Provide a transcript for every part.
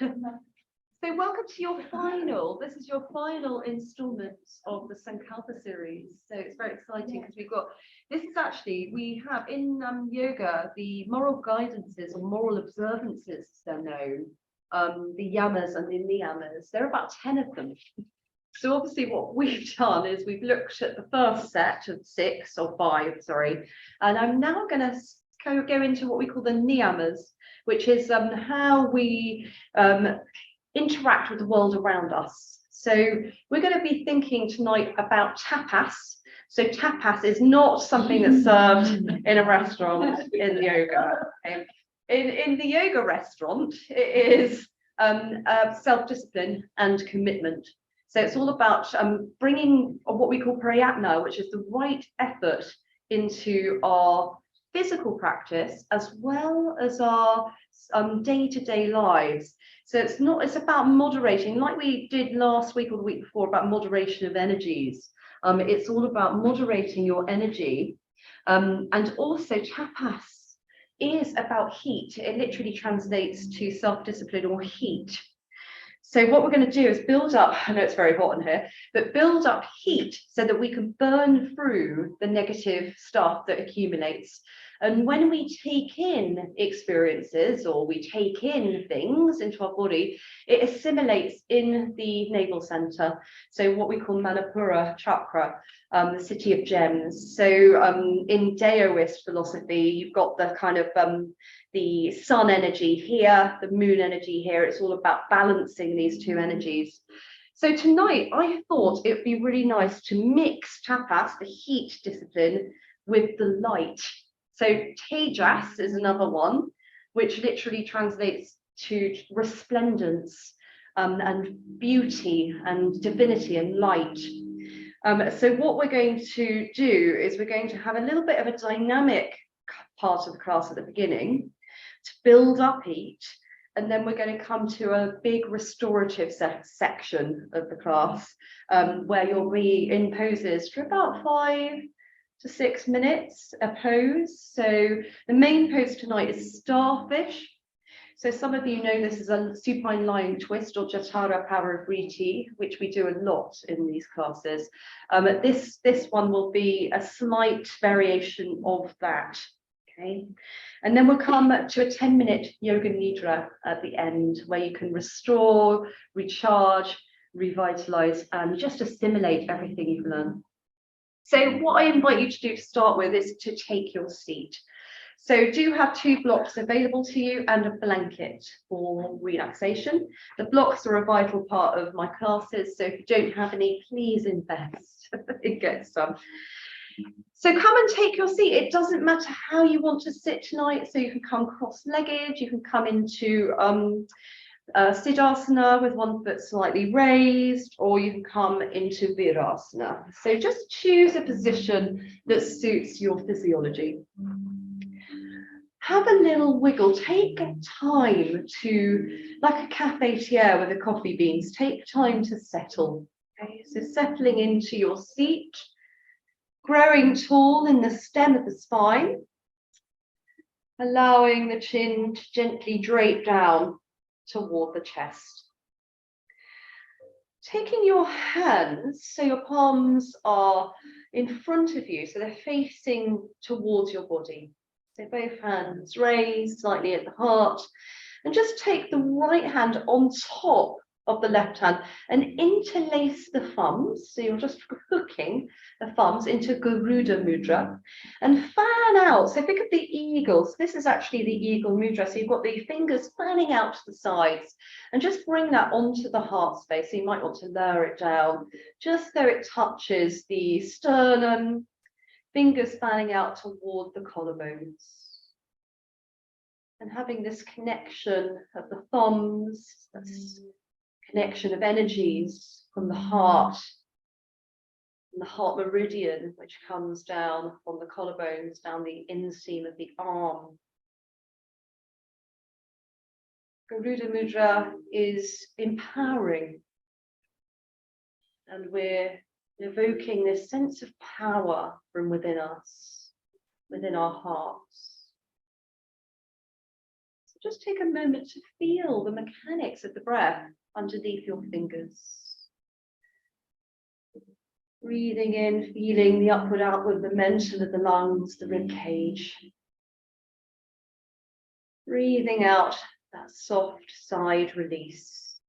So welcome to your final. This is your final installment of the Sankalpa series. So it's very exciting because we have in yoga the moral guidances or moral observances, they're known, the yamas and the niyamas. There are about 10 of them. So obviously what we've done is we've looked at the first set of 6 or 5, sorry, and I'm now going to go into what we call the niyamas, which is how we interact with the world around us. So we're going to be thinking tonight about tapas. So tapas is not something that's served in a restaurant in yoga. Okay? In the yoga restaurant, it is self-discipline and commitment. So it's all about bringing what we call prayatna, which is the right effort into our physical practice as well as our day-to-day lives. So it's about moderating, like we did last week or the week before about moderation of energies. It's all about moderating your energy. And also tapas is about heat. It literally translates to self-discipline or heat. So what we're going to do is build up, I know it's very hot in here, but build up heat so that we can burn through the negative stuff that accumulates. And when we take in experiences or we take in things into our body, it assimilates in the navel center. So what we call Manipura chakra, the city of gems. So in Taoist philosophy, you've got the kind of the sun energy here, the moon energy here. It's all about balancing these two energies. So tonight, I thought it would be really nice to mix tapas, the heat discipline, with the light. So Tejas is another one, which literally translates to resplendence and beauty and divinity and light. So what we're going to do is we're going to have a little bit of a dynamic part of the class at the beginning to build up heat, and then we're going to come to a big restorative section of the class where you'll be in poses for about 5 to 6 minutes a pose. So the main pose tonight is starfish. So some of you know this is a supine lying twist or Jatara Parivriti, which we do a lot in these classes. This one will be a slight variation of that. Okay, and then we'll come to a 10-minute yoga nidra at the end where you can restore, recharge, revitalize, and just assimilate everything you've learned. So what I invite you to do to start with is to take your seat. So do have 2 blocks available to you and a blanket for relaxation. The blocks are a vital part of my classes, so if you don't have any, please invest in get some. So come and take your seat. It doesn't matter how you want to sit tonight. So you can come cross-legged, you can come into Siddhasana with one foot slightly raised, or you can come into Virasana. So just choose a position that suits your physiology. Have a little wiggle. Take time to, like a cafetiere with the coffee beans, take time to settle. Okay, so settling into your seat, growing tall in the stem of the spine, allowing the chin to gently drape down toward the chest. Taking your hands, so your palms are in front of you, so they're facing towards your body. So both hands raised slightly at the heart, and just take the right hand on top of the left hand and interlace the thumbs. So you're just hooking the thumbs into Garuda Mudra and fan out. So think of the eagle. So this is actually the eagle mudra. So you've got the fingers fanning out to the sides and just bring that onto the heart space. So you might want to lower it down just so it touches the sternum, fingers fanning out toward the collarbones. And having this connection of the thumbs, that's connection of energies from the heart, and the heart meridian, which comes down from the collarbones, down the inseam of the arm. Garuda Mudra is empowering, and we're evoking this sense of power from within us, within our hearts. So Just take a moment to feel the mechanics of the breath underneath your fingers. Breathing in, feeling the upward-outward momentum of the lungs, the rib cage. Breathing out that soft side release.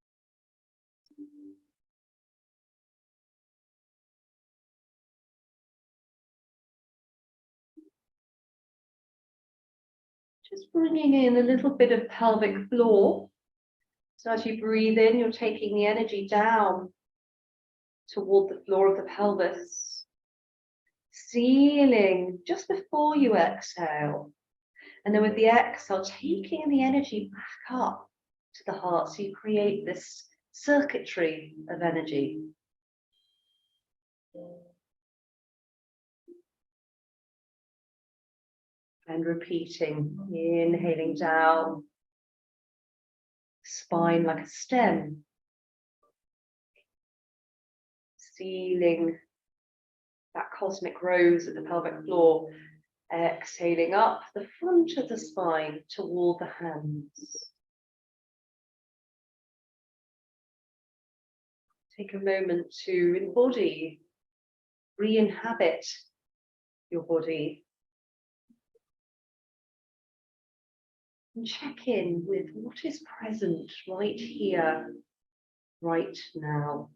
Just bringing in a little bit of pelvic floor. So as you breathe in, you're taking the energy down toward the floor of the pelvis. Sealing just before you exhale. And then with the exhale, taking the energy back up to the heart. So you create this circuitry of energy. And repeating, inhaling down, spine like a stem, sealing that cosmic rose at the pelvic floor, exhaling up the front of the spine toward the hands. Take a moment to embody, re-inhabit your body. And check in with what is present right here, right now.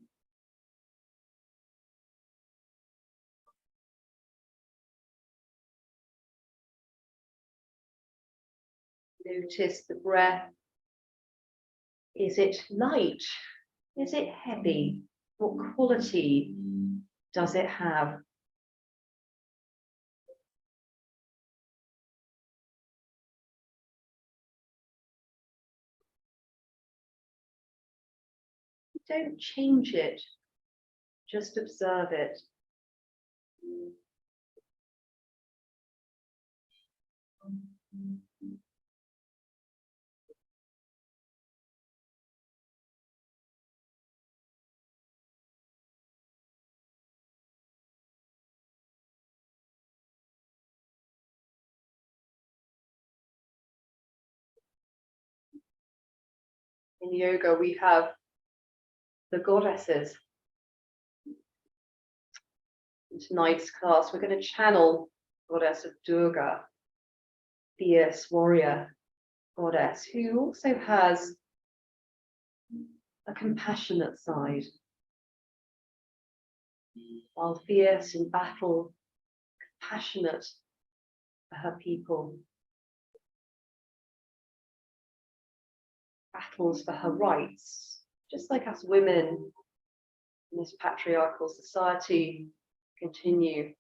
Notice the breath. Is it light? Is it heavy? What quality does it have? Don't change it, just observe it. In yoga, we have the goddesses. In tonight's class, we're going to channel goddess of Durga, fierce warrior goddess, who also has a compassionate side. While fierce in battle, compassionate for her people. Battles for her rights, just like us women in this patriarchal society continue.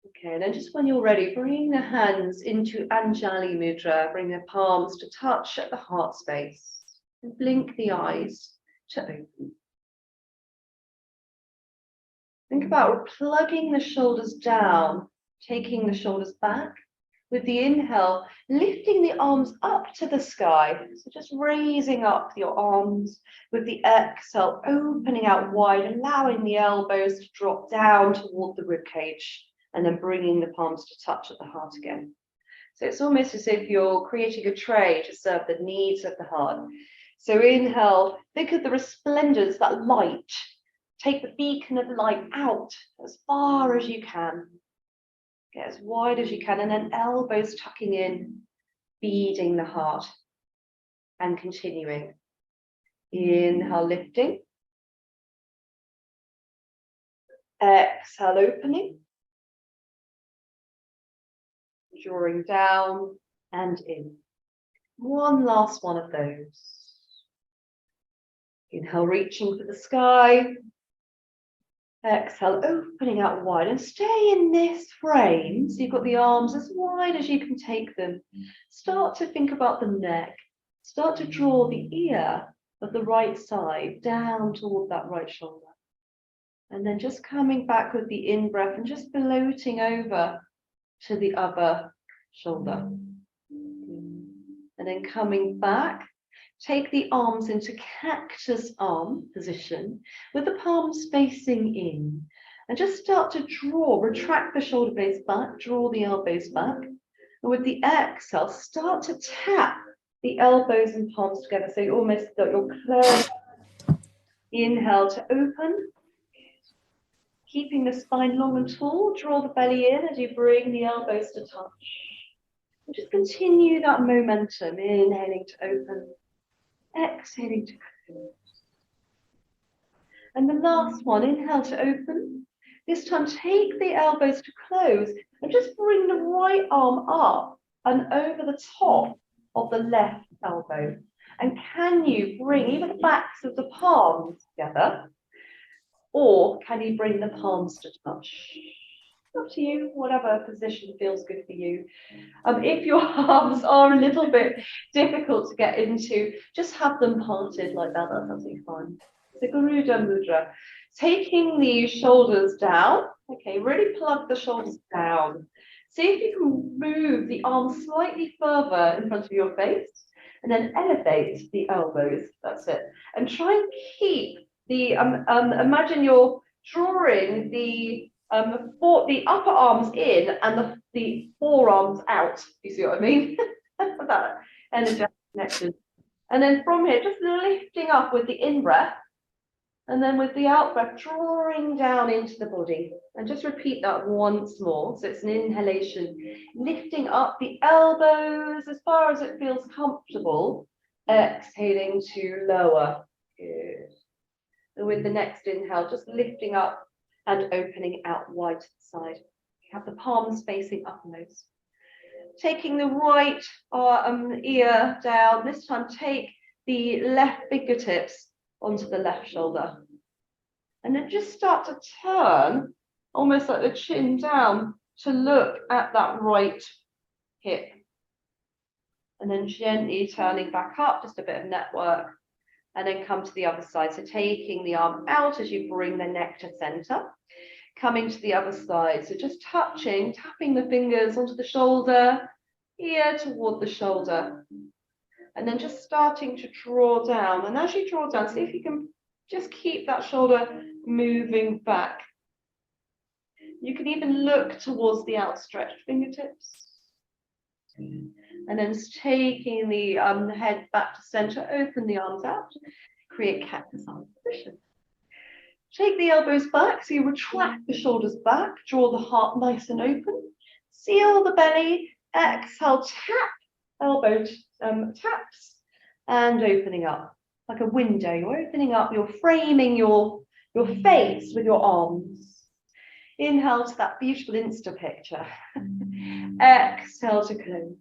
Okay, and then just when you're ready, bring the hands into Anjali Mudra, bring the palms to touch at the heart space, and blink the eyes to open. Think about plugging the shoulders down, taking the shoulders back. With the inhale, lifting the arms up to the sky. So just raising up your arms. With the exhale, opening out wide, allowing the elbows to drop down toward the ribcage, and then bringing the palms to touch at the heart again. So it's almost as if you're creating a tray to serve the needs of the heart. So inhale, think of the resplendence, that light. Take the beacon of light out as far as you can. Get as wide as you can, and then elbows tucking in, feeding the heart, and continuing. Inhale, lifting. Exhale, opening. Drawing down and in. One last one of those. Inhale, reaching for the sky. Exhale, opening out wide, and stay in this frame. So you've got the arms as wide as you can take them. Start to think about the neck. Start to draw the ear of the right side down toward that right shoulder. And then just coming back with the in-breath and just floating over to the other shoulder. And then coming back, take the arms into cactus arm position with the palms facing in, And just start to draw, retract the shoulder blades back, draw the elbows back. And with the exhale, start to tap the elbows and palms together. So you almost got your close. Inhale to open. Keeping the spine long and tall, draw the belly in as you bring the elbows to touch. And just continue that momentum, inhaling to open, exhaling to close. And the last one, inhale to open. This time, take the elbows to close and just bring the right arm up and over the top of the left elbow. And can you bring even the backs of the palms together? Or can you bring the palms to touch? Up to you, whatever position feels good for you. If your arms are a little bit difficult to get into, just have them parted like that. That's absolutely fine. So Garuda Mudra. Taking the shoulders down. Okay, really plug the shoulders down. See if you can move the arms slightly further in front of your face and then elevate the elbows. That's it. And try and keep the, imagine you're drawing the upper arms in and the forearms out. You see what I mean? That energetic connection. And then from here, just lifting up with the in-breath. And then with the out-breath, drawing down into the body. And just repeat that once more. So it's an inhalation, lifting up the elbows as far as it feels comfortable. Exhaling to lower. Good. And with the next inhale, just lifting up and opening out wide to the side. You have the palms facing uppermost. Taking the right ear down. This time, take the left fingertips onto the left shoulder. And then just start to turn, almost like the chin down, to look at that right hip. And then gently turning back up, just a bit of network. And then come to the other side. So taking the arm out as you bring the neck to center. Coming to the other side. So just touching, tapping the fingers onto the shoulder, ear toward the shoulder. And then just starting to draw down. And as you draw down, see if you can just keep that shoulder moving back. You can even look towards the outstretched fingertips. And then taking the head back to center, open the arms out, create cactus arm position. Take the elbows back, so you retract the shoulders back, draw the heart nice and open, seal the belly, exhale, tap, elbow taps, and opening up like a window. You're opening up, you're framing your face with your arms. Inhale to that beautiful Insta picture. Exhale to close.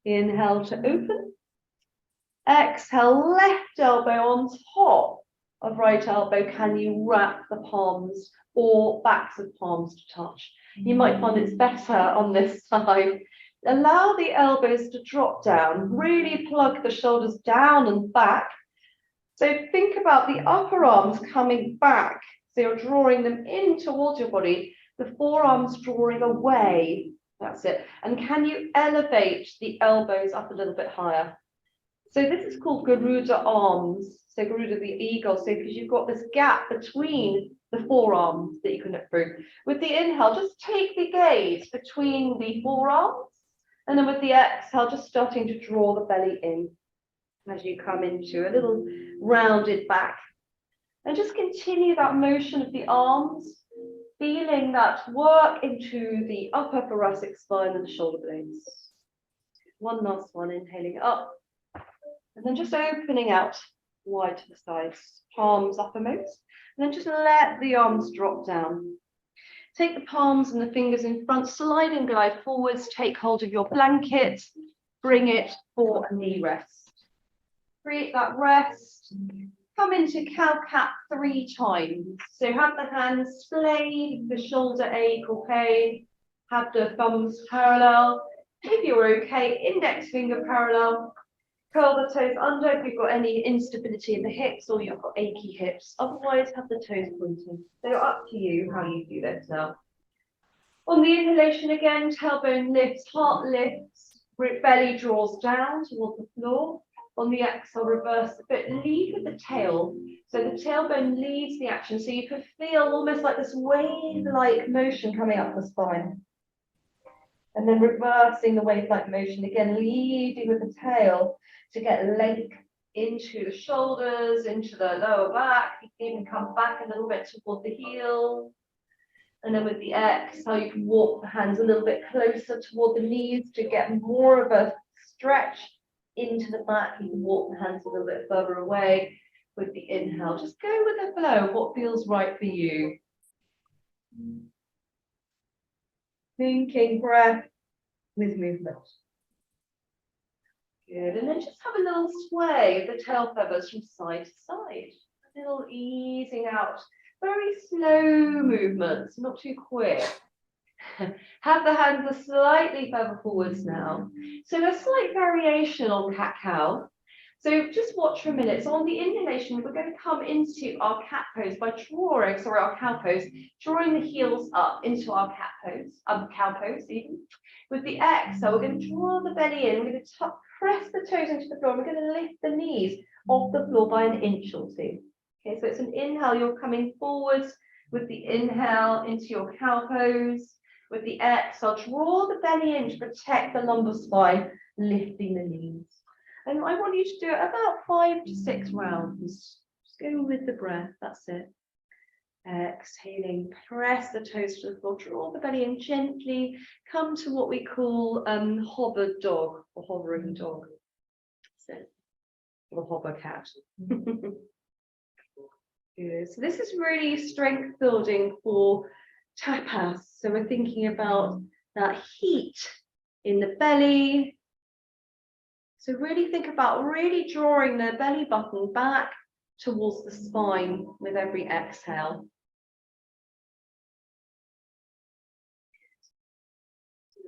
Inhale to open. Exhale, left elbow on top of right elbow. Can you wrap the palms or backs of palms to touch? You might find it's better on this side. Allow the elbows to drop down. Really plug the shoulders down and back. So think about the upper arms coming back. So you're drawing them in towards your body. The forearms drawing away. That's it. And can you elevate the elbows up a little bit higher? So this is called Garuda arms. So Garuda, the eagle. So because you've got this gap between the forearms that you can look through. With the inhale, just take the gaze between the forearms. And then with the exhale, just starting to draw the belly in as you come into a little rounded back. And just continue that motion of the arms, feeling that work into the upper thoracic spine and the shoulder blades. One last one, inhaling up. And then just opening out wide to the sides, palms uppermost. And then just let the arms drop down. Take the palms and the fingers in front, slide and glide forwards, take hold of your blanket, bring it for a knee rest. Create that rest. Come into cow-cat 3 times. So have the hands splayed, the shoulder ache or pain, have the thumbs parallel. If you're okay, index finger parallel. Curl the toes under if you've got any instability in the hips or you've got achy hips. Otherwise, have the toes pointing. So up to you how you do this now. On the inhalation again, tailbone lifts, heart lifts, belly draws down towards the floor. On the exhale, reverse the foot, lead with the tail. So the tailbone leads the action. So you can feel almost like this wave-like motion coming up the spine. And then reversing the wave-like motion, again, leading with the tail to get length into the shoulders, into the lower back. You can even come back a little bit toward the heel. And then with the exhale, you can walk the hands a little bit closer toward the knees to get more of a stretch into the back. You can walk the hands a little bit further away with the inhale. Just go with the flow of what feels right for you. Thinking breath with movement. Good, and then just have a little sway of the tail feathers from side to side. A little easing out. Very slow movements, not too quick. Have the hands slightly further forwards now. So a slight variation on cat-cow. So just watch for a minute. So on the inhalation, we're going to come into our cat pose by our cow pose, drawing the heels up into our cat pose, cow pose even. With the exhale, we're going to draw the belly in. We're going to press the toes into the floor. We're going to lift the knees off the floor by an inch or two. Okay, so it's an inhale, you're coming forwards with the inhale into your cow pose. With the exhale, draw the belly in to protect the lumbar spine, lifting the knees. And I want you to do it about 5 to 6 rounds. Just go with the breath, that's it. Exhaling, press the toes to the floor, draw the belly in gently, come to what we call hover dog or hovering dog. That's it. Or hover cat. Good. So this is really strength building for tapas. So we're thinking about that heat in the belly. So really think about really drawing the belly button back towards the spine with every exhale.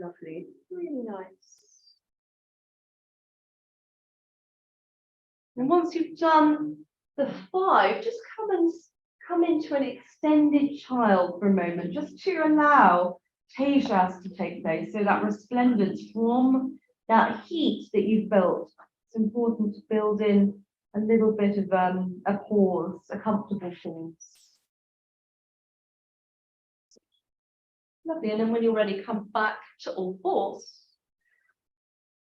Lovely, really nice. And once you've done the 5, just come into an extended child for a moment, just to allow Tejas to take place. So that resplendence from that heat that you've built. It's important to build in a little bit of a pause, a comfortable pause. Lovely, and then when you're ready, come back to all fours.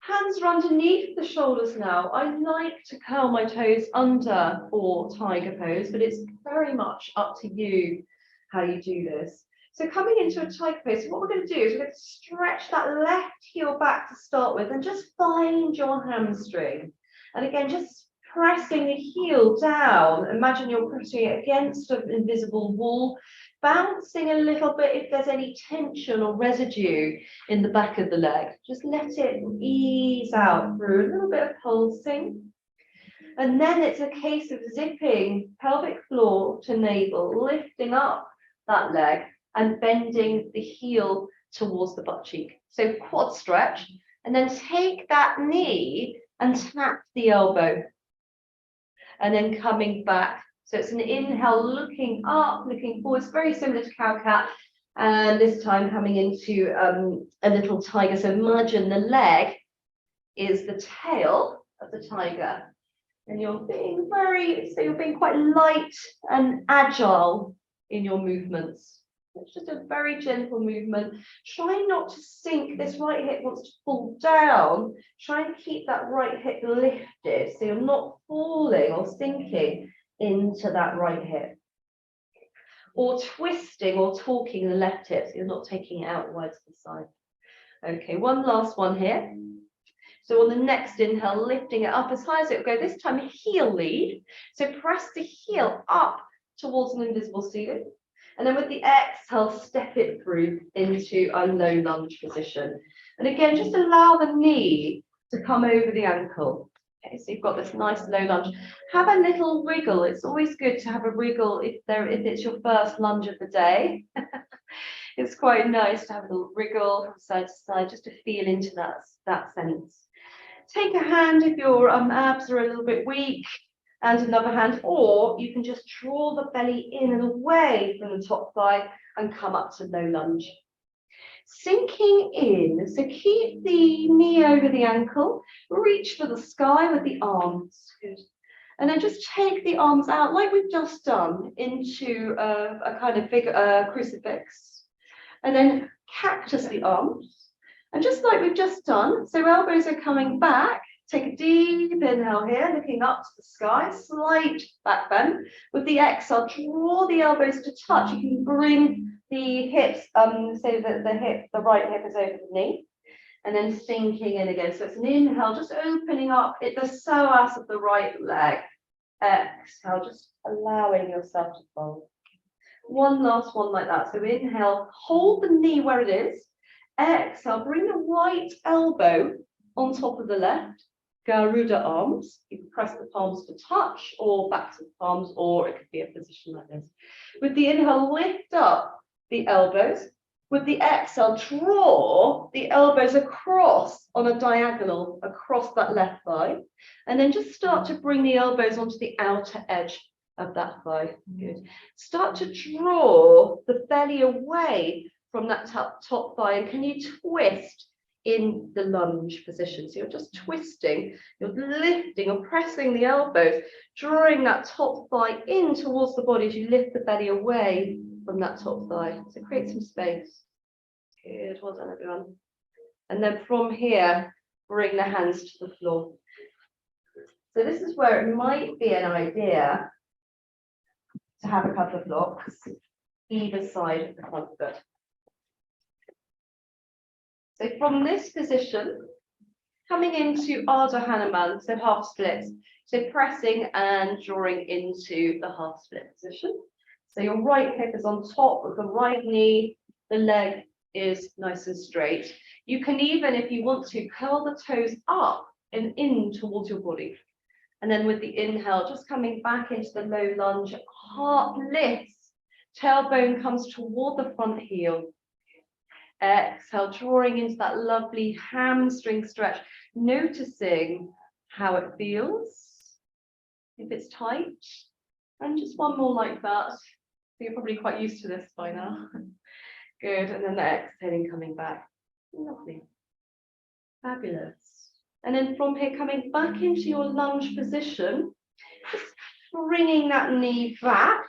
Hands are underneath the shoulders now. I like to curl my toes under for tiger pose, but it's very much up to you how you do this. So coming into a tiger pose, so what we're going to do is we're going to stretch that left heel back to start with and just find your hamstring. And again, just pressing the heel down. Imagine you're pressing it against an invisible wall, bouncing a little bit if there's any tension or residue in the back of the leg. Just let it ease out through a little bit of pulsing. And then it's a case of zipping pelvic floor to navel, lifting up that leg and bending the heel towards the butt cheek. So quad stretch, and then take that knee and tap the elbow. And then coming back. So it's an inhale, looking up, looking forward. It's very similar to cow-cat. And this time coming into a little tiger. So imagine the leg is the tail of the tiger. And you're being you're being quite light and agile in your movements. It's just a very gentle movement. Try not to sink. This right hip wants to fall down. Try and keep that right hip lifted so you're not falling or sinking into that right hip. Or twisting or torquing the left hip so you're not taking it outwards to the side. Okay, one last one here. So on the next inhale, lifting it up as high as it will go. This time, heel lead. So press the heel up towards an invisible ceiling. And then with the exhale, step it through into a low lunge position. And again, just allow the knee to come over the ankle. Okay, so you've got this nice low lunge. Have a little wriggle. It's always good to have a wriggle if it's your first lunge of the day. It's quite nice to have a little wriggle from side to side, just to feel into that sense. Take a hand if your abs are a little bit weak, and another hand, or you can just draw the belly in and away from the top thigh and come up to low lunge. sinking in. So keep the knee over the ankle, reach for the sky with the arms. Good. And then just take the arms out like we've just done into a kind of figure, crucifix. And then cactus the arms. And just like we've just done, so elbows are coming back. Take a deep inhale here, looking up to the sky, slight back bend. With the exhale, draw the elbows to touch. You can bring the hips so that the right hip is over the knee. And then sinking in again. So it's an inhale, just opening up the psoas of the right leg. Exhale, just allowing yourself to fold. One last one like that. So inhale, hold the knee where it is. Exhale, bring the right elbow on top of the left. Garuda arms. You can press the palms for touch or back to the palms, or it could be a position like this. With the inhale, lift up the elbows. With the exhale, draw the elbows across on a diagonal across that left thigh. And then just start to bring the elbows onto the outer edge of that thigh. Good. Start to draw the belly away from that top thigh. And can you twist in the lunge position? So you're just twisting, you're lifting or pressing the elbows, drawing that top thigh in towards the body as you lift the belly away from that top thigh. So create some space. Good, well done everyone. And then from here, bring the hands to the floor. So this is where it might be an idea to have a couple of blocks either side of the front foot. So from this position, coming into Ardha Hanuman, so half splits, so pressing and drawing into the half split position. So your right hip is on top of the right knee, the leg is nice and straight. You can even, if you want to, curl the toes up and in towards your body. And then with the inhale, just coming back into the low lunge, heart lifts, tailbone comes toward the front heel. Exhale, drawing into that lovely hamstring stretch, noticing how it feels, if it's tight. And just one more like that. So you're probably quite used to this by now. Good, and then the exhaling coming back. Lovely. Fabulous. And then from here, coming back into your lunge position, just bringing that knee back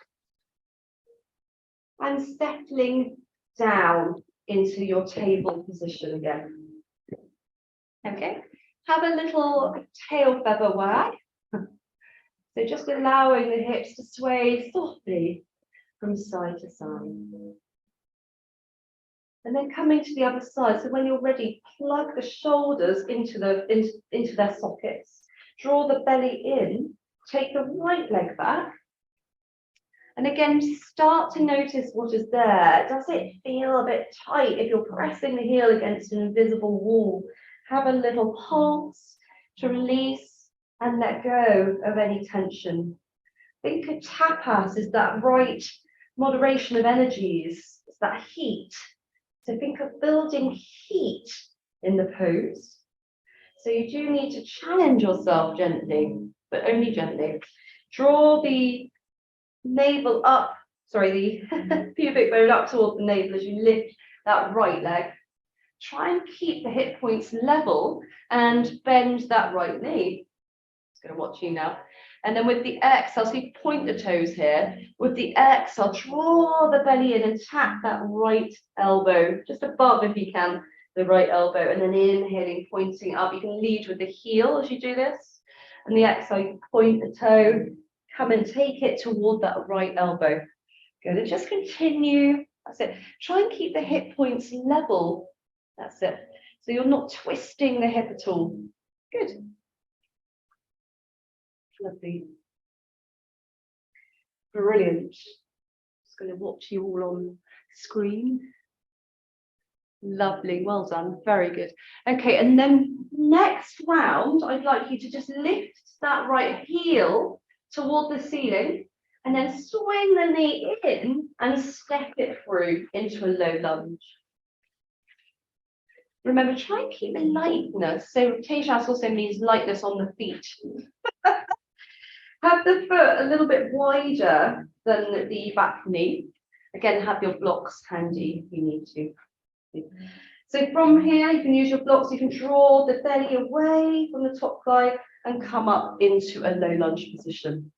and settling down into your table position again. Okay, have a little tail feather wag. So just allowing the hips to sway softly from side to side. And then coming to the other side. So when you're ready, plug the shoulders into their sockets. Draw the belly in. Take the right leg back. And again, start to notice what is there. Does it feel a bit tight if you're pressing the heel against an invisible wall? Have a little pulse to release and let go of any tension. Think of tapas as that right moderation of energies. It's that heat. So think of building heat in the pose. So you do need to challenge yourself gently, but only gently. Draw the navel up, the pubic bone up towards the navel as you lift that right leg. Try and keep the hip points level and bend that right knee. Just going to watch you now. And then with the exhale, so you point the toes here. With the exhale, draw the belly in and tap that right elbow, just above if you can, the right elbow. And then inhaling, pointing up. You can lead with the heel as you do this. And the exhale, you can point the toe, come and take it toward that right elbow. Good, and just continue. That's it. Try and keep the hip points level. That's it. So you're not twisting the hip at all. Good. Lovely. Brilliant. Just going to watch you all on screen. Lovely, well done, very good. Okay, and then next round, I'd like you to just lift that right heel toward the ceiling and then swing the knee in and step it through into a low lunge. Remember, try and keep the lightness. So Tejas also means lightness on the feet. Have the foot a little bit wider than the back knee. Again, have your blocks handy if you need to. So from here, you can use your blocks, you can draw the belly away from the top thigh and come up into a low lunge position.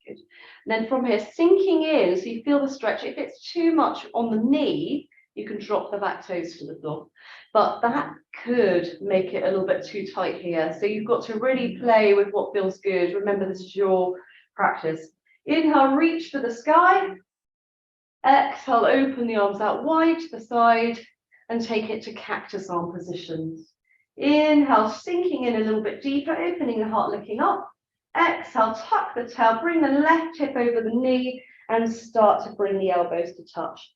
Good. And then from here, sinking in, so you feel the stretch. If it's too much on the knee, you can drop the back toes to the floor. But that could make it a little bit too tight here. So you've got to really play with what feels good. Remember, this is your practice. Inhale, reach for the sky. Exhale, open the arms out wide to the side and take it to cactus arm positions. Inhale, sinking in a little bit deeper, opening the heart, looking up. Exhale, tuck the tail, bring the left hip over the knee and start to bring the elbows to touch.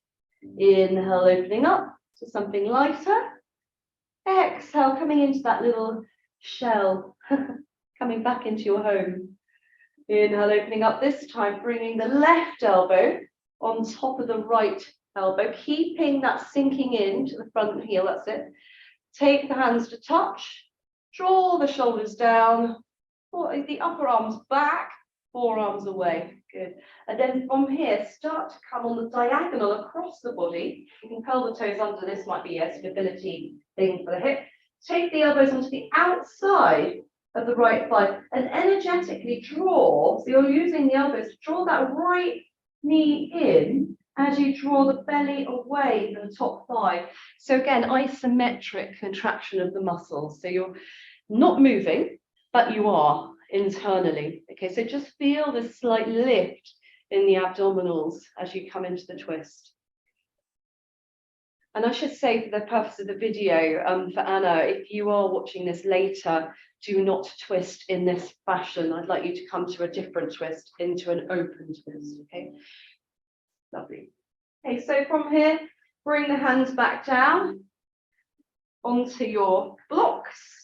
Inhale, opening up to something lighter. Exhale, coming into that little shell, coming back into your home. Inhale, opening up this time, bringing the left elbow on top of the right elbow, keeping that sinking in to the front heel, that's it. Take the hands to touch, draw the shoulders down, the upper arms back, forearms away. Good. And then from here, start to come on the diagonal across the body. You can curl the toes under. This might be a stability thing for the hip. Take the elbows onto the outside of the right thigh and energetically draw. So you're using the elbows to draw that right knee in as you draw the belly away from the top thigh. So again, isometric contraction of the muscles. So you're not moving, but you are internally. Okay, so just feel this slight lift in the abdominals as you come into the twist. And I should say, for the purpose of the video, for Anna, if you are watching this later, do not twist in this fashion. I'd like you to come to a different twist, into an open twist, okay? Lovely. Okay, so from here, bring the hands back down onto your blocks.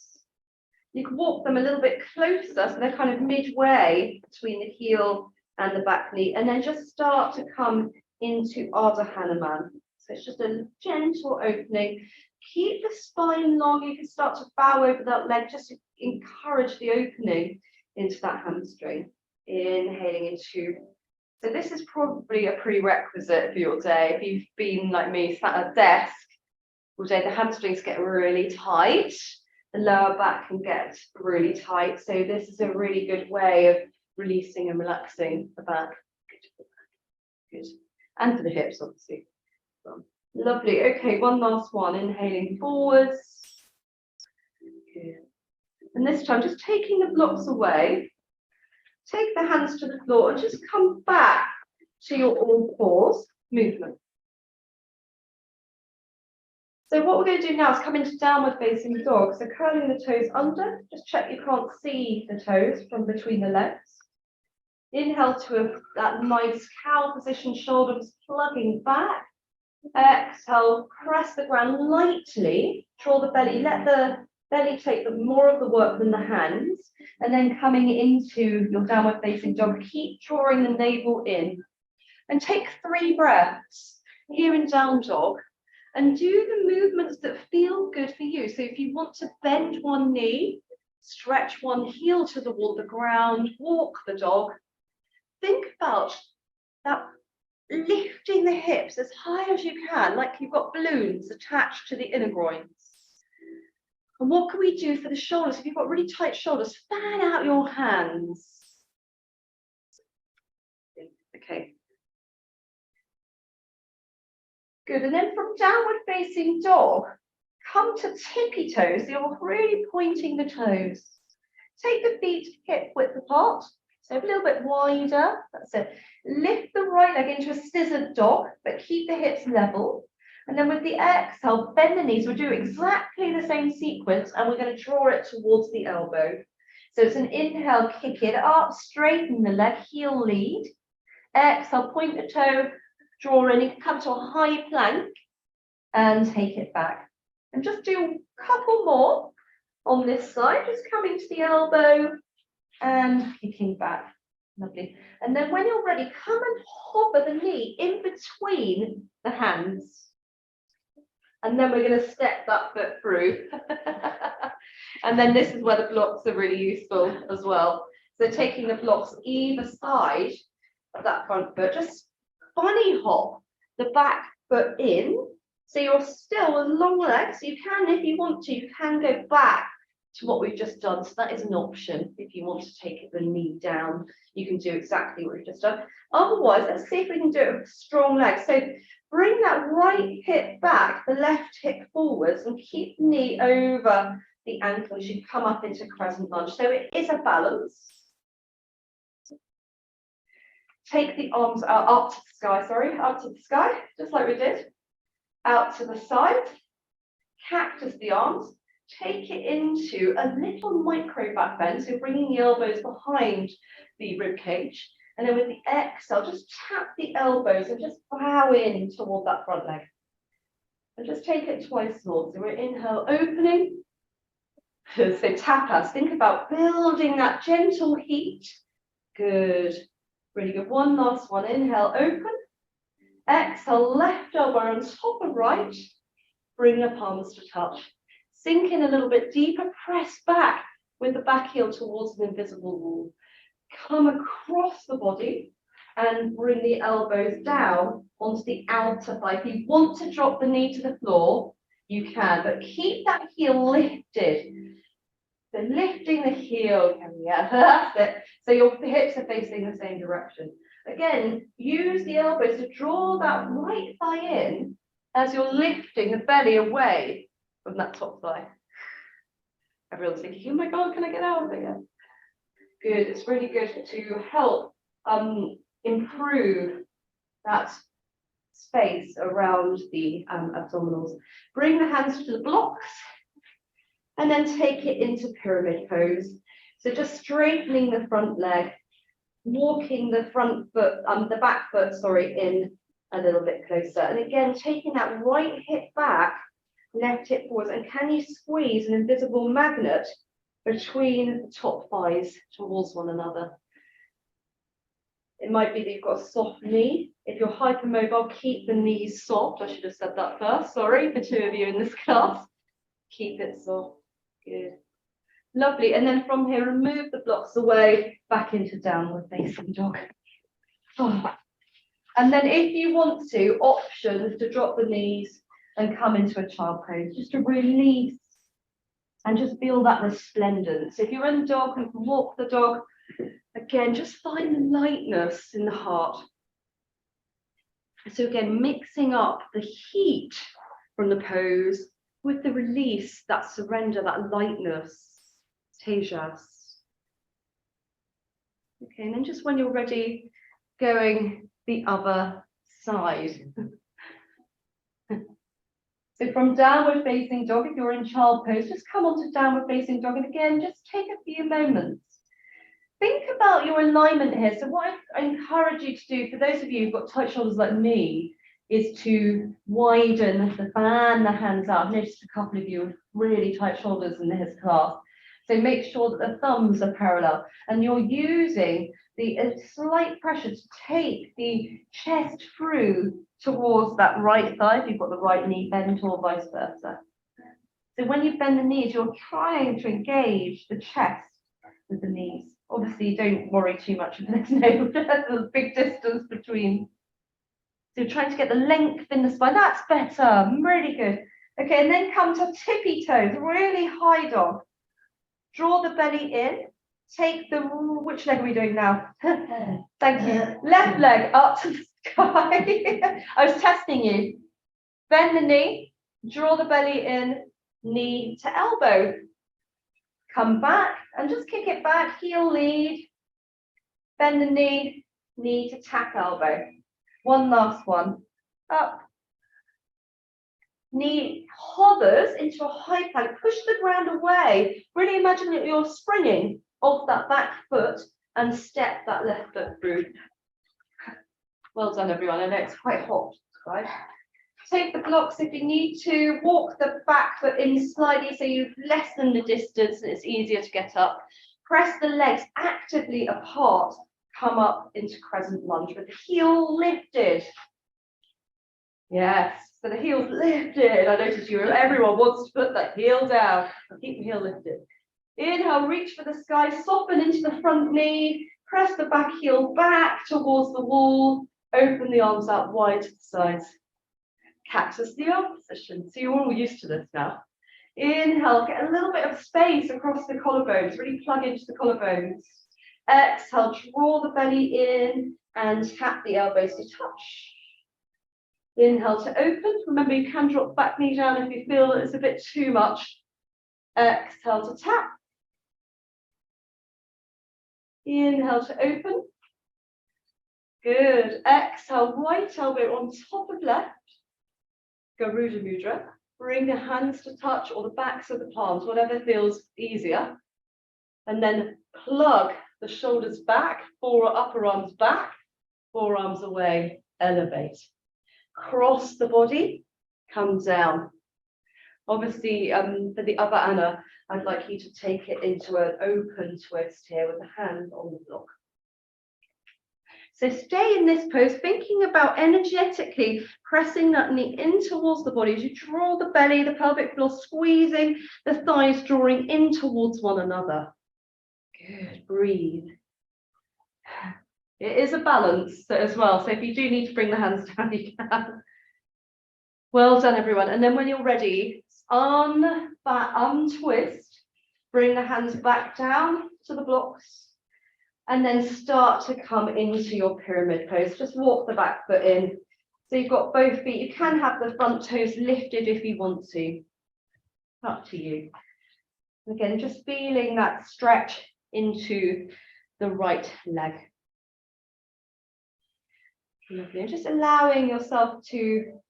You can walk them a little bit closer, so they're kind of midway between the heel and the back knee, and then just start to come into Ardha Hanuman. So it's just a gentle opening. Keep the spine long. You can start to bow over that leg, just to encourage the opening into that hamstring. Inhaling into. So this is probably a prerequisite for your day. If you've been like me, sat at a desk all day, the hamstrings get really tight. The lower back can get really tight. So this is a really good way of releasing and relaxing the back. Good. And for the hips, obviously. Lovely. Okay, one last one. Inhaling forwards. Good. And this time, just taking the blocks away. Take the hands to the floor and just come back to your all fours movement. So what we're going to do now is come into downward facing dog. So curling the toes under, just check you can't see the toes from between the legs. Inhale to that nice cow position, shoulders plugging back. Exhale, press the ground lightly, draw the belly, let the belly take more of the work than the hands, and then coming into your downward facing dog, keep drawing the navel in. And take 3 breaths here in down dog. And do the movements that feel good for you. So if you want to bend one knee, stretch one heel to the wall, the ground, walk the dog, think about that lifting the hips as high as you can, like you've got balloons attached to the inner groins. And what can we do for the shoulders? If you've got really tight shoulders, fan out your hands. Okay. Good, and then from downward facing dog, come to tippy toes, so you're really pointing the toes. Take the feet hip width apart, so a little bit wider, that's it. Lift the right leg into a scissored dog, but keep the hips level. And then with the exhale, bend the knees. We'll do exactly the same sequence, and we're going to draw it towards the elbow. So it's an inhale, kick it up, straighten the leg, heel lead. Exhale, point the toe, draw in, you can come to a high plank and take it back. And just do a couple more on this side, just coming to the elbow and kicking back. Lovely. And then when you're ready, come and hover the knee in between the hands. And then we're going to step that foot through. And then this is where the blocks are really useful as well. So taking the blocks either side of that front foot, just bunny hop the back foot in So you're still with long legs. You can, if you want to, you can go back to what we've just done. So that is an option. If you want to take the knee down, you can do exactly what we've just done. Otherwise, let's see if we can do it with strong legs. So bring that right hip back, the left hip forwards, and keep the knee over the ankle as you come up into crescent lunge. So it is a balance. Take the arms out, up to the sky, up to the sky, just like we did. Out to the side, cactus the arms, take it into a little micro back bend, so bringing the elbows behind the rib cage, and then with the exhale, just tap the elbows and just bow in toward that front leg. And just take it twice more. So we're inhale, opening. So tapas, think about building that gentle heat. Good, really good. One last one, inhale, open. Exhale, left elbow on top of right. Bring the palms to touch. Sink in a little bit deeper, press back with the back heel towards an invisible wall. Come across the body and bring the elbows down onto the outer thigh. If you want to drop the knee to the floor, you can, but keep that heel lifted. So lifting the heel, yeah, that's it. So your hips are facing the same direction. Again, use the elbows to draw that right thigh in as you're lifting the belly away from that top thigh. Everyone's thinking, oh my God, can I get out of it yet? Good, it's really good to help improve that space around the abdominals. Bring the hands to the blocks and then take it into pyramid pose. So just straightening the front leg, walking the front foot, the back foot, sorry, in a little bit closer. And again, taking that right hip back, left hip forwards. And can you squeeze an invisible magnet between the top thighs towards one another? It might be that you've got a soft knee. If you're hypermobile, keep the knees soft. I should have said that first. Sorry, for two of you in this class. Keep it soft. Good. Lovely. And then from here, remove the blocks away, back into downward facing dog. Oh. And then if you want to, options to drop the knees and come into a child pose, just to release and just feel that resplendence. If you're in dog, you can walk the dog. Again, just find the lightness in the heart. So again, mixing up the heat from the pose with the release, that surrender, that lightness. Tejas. Okay, and then just when you're ready, going the other side. So from downward facing dog, if you're in child pose, just come on to downward facing dog. And again, just take a few moments. Think about your alignment here. So what I encourage you to do, for those of you who've got tight shoulders like me, is to widen, fan the hands out. I've noticed a couple of you with really tight shoulders in this class. So make sure that the thumbs are parallel and you're using the slight pressure to take the chest through towards that right thigh if you've got the right knee bent or vice versa. So when you bend the knees, you're trying to engage the chest with the knees. Obviously, don't worry too much if there's there's a big distance between. So you're trying to get the length in the spine. That's better. Really good. Okay, and then come to tippy toes, really high dog. Draw the belly in. Take the, which leg are we doing now? Thank you. Left leg up to the sky. I was testing you. Bend the knee. Draw the belly in. Knee to elbow. Come back and just kick it back. Heel lead. Bend the knee. Knee to tap elbow. One last one. Up. Knee hovers into a high plank. Push the ground away. Really imagine that you're springing off that back foot and step that left foot through. Well done, everyone. I know it's quite hot, right? Take the blocks if you need to. Walk the back foot in slightly so you lessen the distance and it's easier to get up. Press the legs actively apart. Come up into crescent lunge with the heel lifted. Yes, so the heel's lifted. I noticed everyone wants to put that heel down. Keep the heel lifted. Inhale, reach for the sky, soften into the front knee, press the back heel back towards the wall, open the arms out wide to the sides. cactus the arm position. So you're all used to this now. Inhale, get a little bit of space across the collarbones, really plug into the collarbones. Exhale, draw the belly in and tap the elbows to touch. Inhale to open. Remember, you can drop the back knee down if you feel that it's a bit too much. Exhale to tap. Inhale to open. Good. Exhale, right elbow on top of left. Garuda Mudra. Bring the hands to touch or the backs of the palms, whatever feels easier. And then plug the shoulders back, upper arms back, forearms away, elevate. Cross the body, come down. Obviously, for the other Anna, I'd like you to take it into an open twist here with the hand on the block. So stay in this pose, thinking about energetically pressing that knee in towards the body as you draw the belly, the pelvic floor, squeezing the thighs, drawing in towards one another. Good, breathe. It is a balance as well, so if you do need to bring the hands down, you can. Well done, everyone. And then when you're ready, untwist, bring the hands back down to the blocks. And then start to come into your pyramid pose. Just walk the back foot in. So you've got both feet. You can have the front toes lifted if you want to. Up to you. Again, just feeling that stretch into the right leg. Lovely. And just allowing yourself to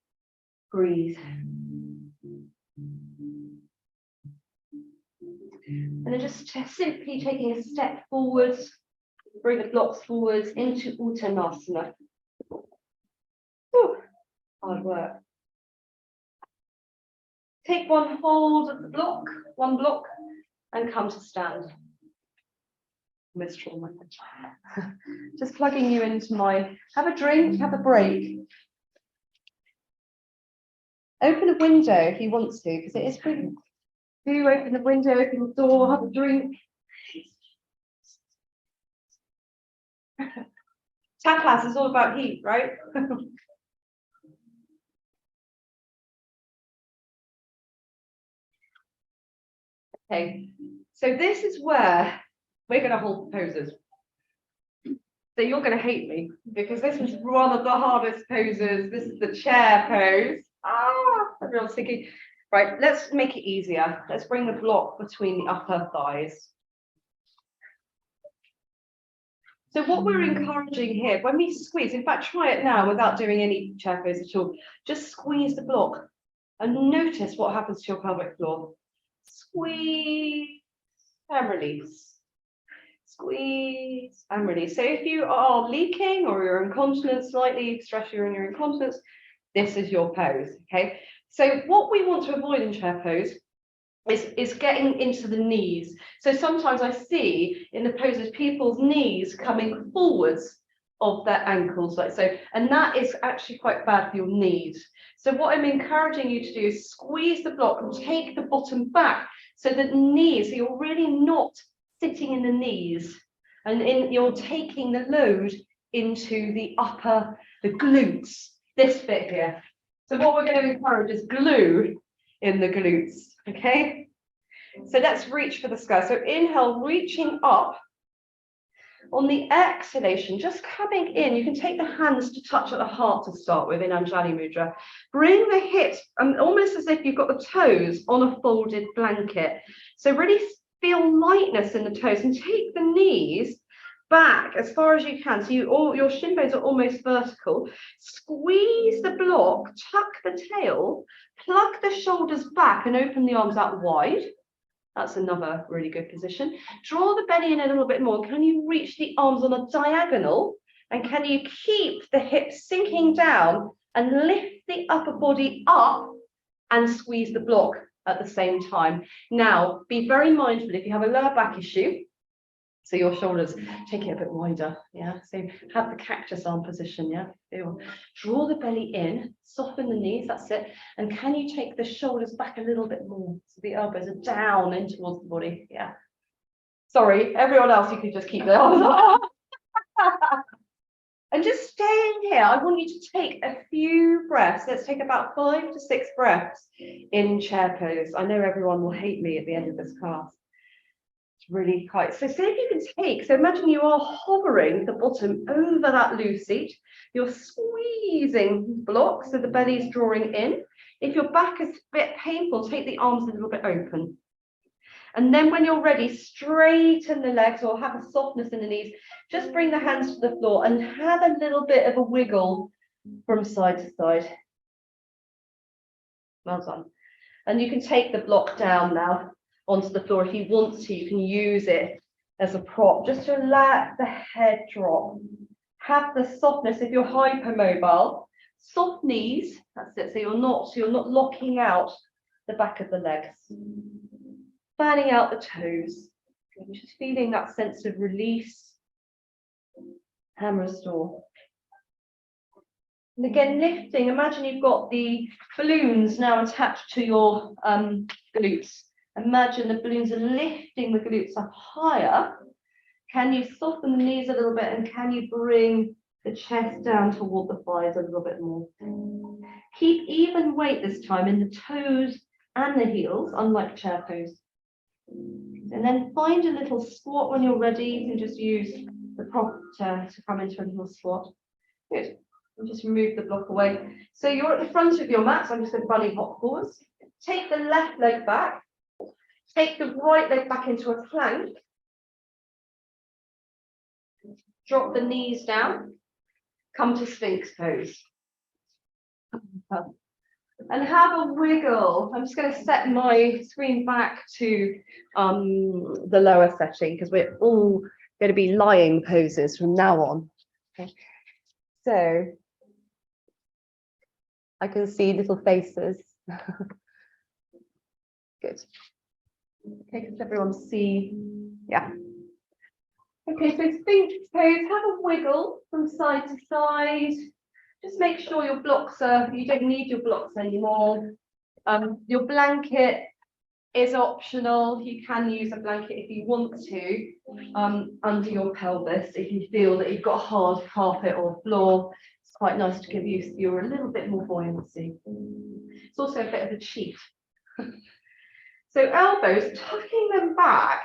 breathe. And then just simply taking a step forwards. Bring the blocks forwards into Uttanasana. Whew, hard work. Take one hold of the block, one block, and come to stand. Mistral. Just plugging you into my, have a drink, have a break. Open a window if you want to, because it is pretty. Do open the window, open the door, have a drink. Tapas is all about heat, right? Okay, so this is where we're going to hold poses. So you're going to hate me because this is one of the hardest poses. This is the chair pose. Everyone's thinking, right, let's make it easier. Let's bring the block between the upper thighs. So what we're encouraging here, when we squeeze, in fact, try it now without doing any chair pose at all. Just squeeze the block and notice what happens to your pelvic floor. Squeeze and release. Squeeze and release. So if you are leaking or you're incontinent, slightly stress you're in your incontinence, this is your pose, okay? So what we want to avoid in chair pose is getting into the knees. So sometimes I see in the poses people's knees coming forwards of their ankles, like so, and that is actually quite bad for your knees. So what I'm encouraging you to do is squeeze the block and take the bottom back so that the knees, so you're really not sitting in the knees, and you're taking the load into the upper, the glutes, this bit here. So what we're going to encourage is glue in the glutes, okay? So let's reach for the sky. So inhale, reaching up. On the exhalation, just coming in, you can take the hands to touch at the heart to start with in Anjali Mudra. Bring the hips, almost as if you've got the toes on a folded blanket. So really feel lightness in the toes and take the knees back as far as you can. So your shin bones are almost vertical. Squeeze the block, tuck the tail, plug the shoulders back and open the arms out wide. That's another really good position. Draw the belly in a little bit more. Can you reach the arms on a diagonal? And can you keep the hips sinking down and lift the upper body up and squeeze the block at the same time? Now, be very mindful if you have a lower back issue. So your shoulders, take it a bit wider, yeah? So have the cactus arm position, yeah? Feel. Draw the belly in, soften the knees, that's it. And can you take the shoulders back a little bit more? So the elbows are down in towards the body, yeah. Sorry, everyone else, you can just keep their arms up. And just staying here, I want you to take a few breaths. Let's take about 5 to 6 breaths in chair pose. I know everyone will hate me at the end of this class. It's really quite, so see if you can take, so imagine you are hovering the bottom over that loose seat. You're squeezing blocks, so the belly's drawing in. If your back is a bit painful, take the arms a little bit open. And then when you're ready, straighten the legs or have a softness in the knees. Just bring the hands to the floor and have a little bit of a wiggle from side to side. Well done. And you can take the block down now onto the floor if you want to. You can use it as a prop just to let the head drop. Have the softness if you're hypermobile. Soft knees, that's it. So you're not locking out the back of the legs. Fanning out the toes, just feeling that sense of release and restore. And again, lifting, imagine you've got the balloons now attached to your glutes. Imagine the balloons are lifting the glutes up higher. Can you soften the knees a little bit and can you bring the chest down toward the thighs a little bit more? Keep even weight this time in the toes and the heels, unlike chair pose. And then find a little squat when you're ready. You can just use the prop to come into a little squat. Good. And just remove the block away. So you're at the front of your mat. So I'm just going to bunny hop forwards. Take the left leg back. Take the right leg back into a plank. Drop the knees down. Come to Sphinx pose. And have a wiggle. I'm just going to set my screen back to the lower setting because we're all going to be lying poses from now on. Okay. So I can see little faces. Good. Okay, can everyone see? Yeah. Okay, so Sphinx pose, have a wiggle from side to side. Just make sure your blocks you don't need your blocks anymore. Your blanket is optional. You can use a blanket if you want to under your pelvis if you feel that you've got a hard carpet or floor. It's quite nice to give you a little bit more buoyancy. It's also a bit of a cheat. So elbows, tucking them back.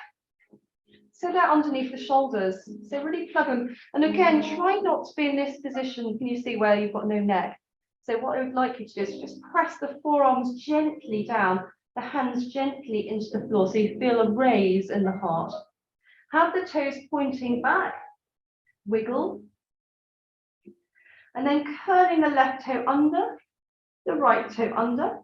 So they're underneath the shoulders. So really plug them. And again, try not to be in this position. Can you see where you've got no neck? So what I would like you to do is just press the forearms gently down, the hands gently into the floor so you feel a raise in the heart. Have the toes pointing back. Wiggle. And then curling the left toe under, the right toe under.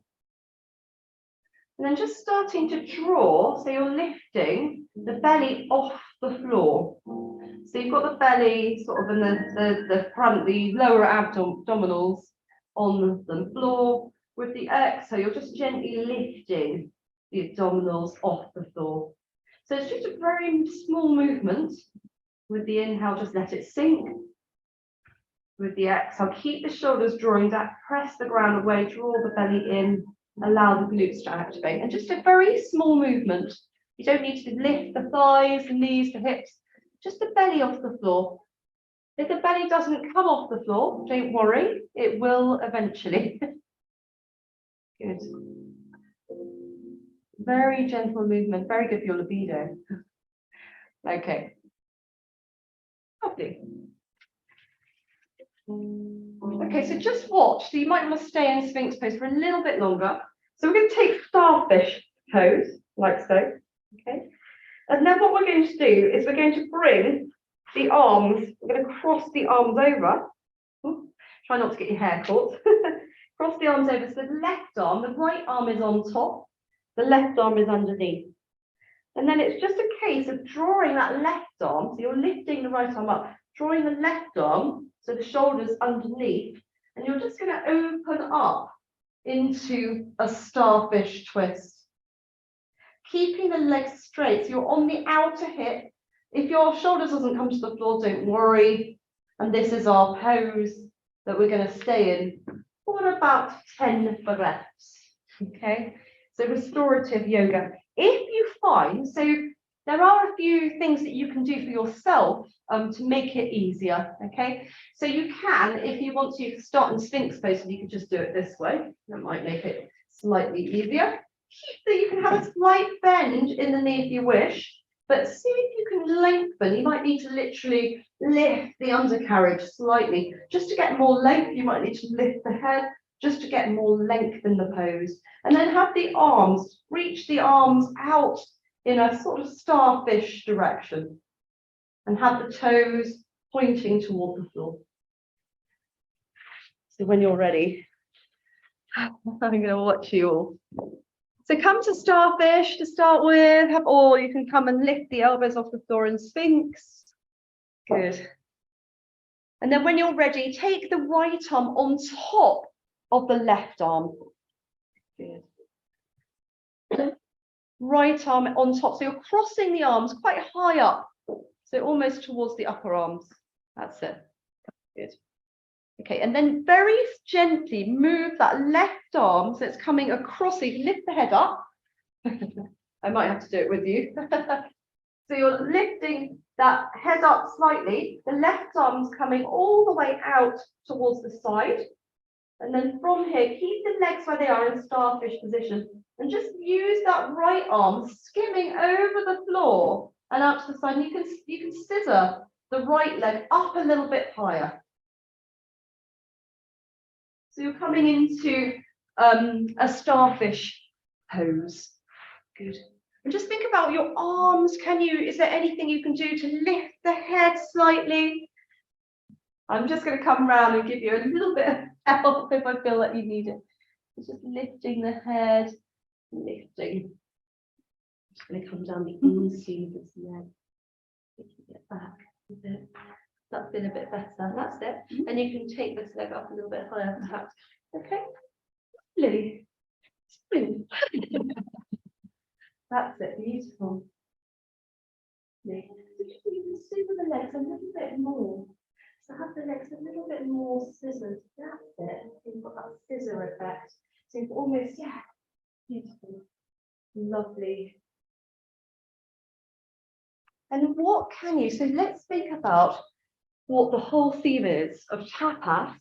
And then just starting to draw, so you're lifting the belly off the floor. So you've got the belly sort of in the front, the lower abdominals on the floor. With the exhale, you're just gently lifting the abdominals off the floor. So it's just a very small movement. With the inhale, just let it sink. With the exhale, keep the shoulders drawing back, press the ground away, draw the belly in. Allow the glutes to activate, and just a very small movement. You don't need to lift the thighs, the knees, the hips, just the belly off the floor. If the belly doesn't come off the floor, don't worry, it will eventually. Good. Very gentle movement, very good for your libido. Okay. Lovely. Okay, so just watch. So you might want to stay in Sphinx pose for a little bit longer. So we're going to take starfish pose, like so. Okay. And then what we're going to do is we're going to bring the arms, we're going to cross the arms over. Ooh, try not to get your hair caught. Cross the arms over. So the left arm, the right arm is on top, the left arm is underneath. And then it's just a case of drawing that left arm. So you're lifting the right arm up, drawing the left arm, so the shoulders underneath, and you're just going to open up into a starfish twist. Keeping the legs straight, so you're on the outer hip. If your shoulders doesn't come to the floor, don't worry. And this is our pose that we're going to stay in for about 10 breaths. Okay, so restorative yoga. If you find, so There are a few things that you can do for yourself to make it easier, okay? So you can, if you want to start in Sphinx pose, you can just do it this way. That might make it slightly easier. So you can have a slight bend in the knee if you wish, but see if you can lengthen. You might need to literally lift the undercarriage slightly. Just to get more length, you might need to lift the head just to get more length in the pose. And then have the arms, reach the arms out in a sort of starfish direction. And have the toes pointing toward the floor. So when you're ready, I'm going to watch you all. So come to starfish to start with, or you can come and lift the elbows off the floor in Sphinx. Good. And then when you're ready, take the right arm on top of the left arm. Good. Right arm on top. So you're crossing the arms quite high up. So almost towards the upper arms. That's it. Good. Okay, and then very gently move that left arm so it's coming across. So you lift the head up. I might have to do it with you. So you're lifting that head up slightly. The left arm's coming all the way out towards the side. And then from here, keep the legs where they are in starfish position. And just use that right arm skimming over the floor and out to the side. And you can scissor the right leg up a little bit higher. So you're coming into a starfish pose. Good. And just think about your arms. Is there anything you can do to lift the head slightly? I'm just going to come around and give you a little bit of help if I feel like you need it. It's just lifting the head, lifting. I'm just going to come down the inside of this leg. Taking it back a bit. That's been a bit better. That's it. And you can take this leg up a little bit higher, perhaps. Okay. Lily. That's it. Beautiful. You can see with the legs a little bit more. So have the legs a little bit more scissored. That's it. You've got that scissor effect. So you've almost, yeah, beautiful. Lovely. And what can you, so let's think about what the whole theme is of tapas.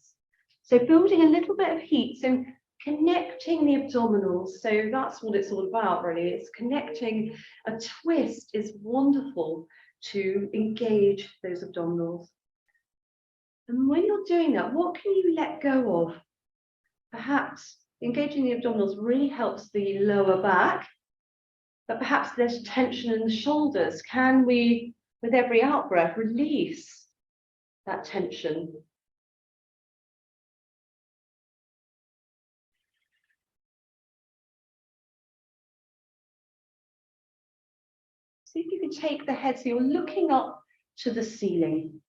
So building a little bit of heat, so connecting the abdominals. So that's what it's all about, really. It's connecting. A twist is wonderful to engage those abdominals. And when you're doing that, what can you let go of? Perhaps engaging the abdominals really helps the lower back, but perhaps there's tension in the shoulders. Can we, with every out breath, release that tension? See if you can take the head so you're looking up to the ceiling.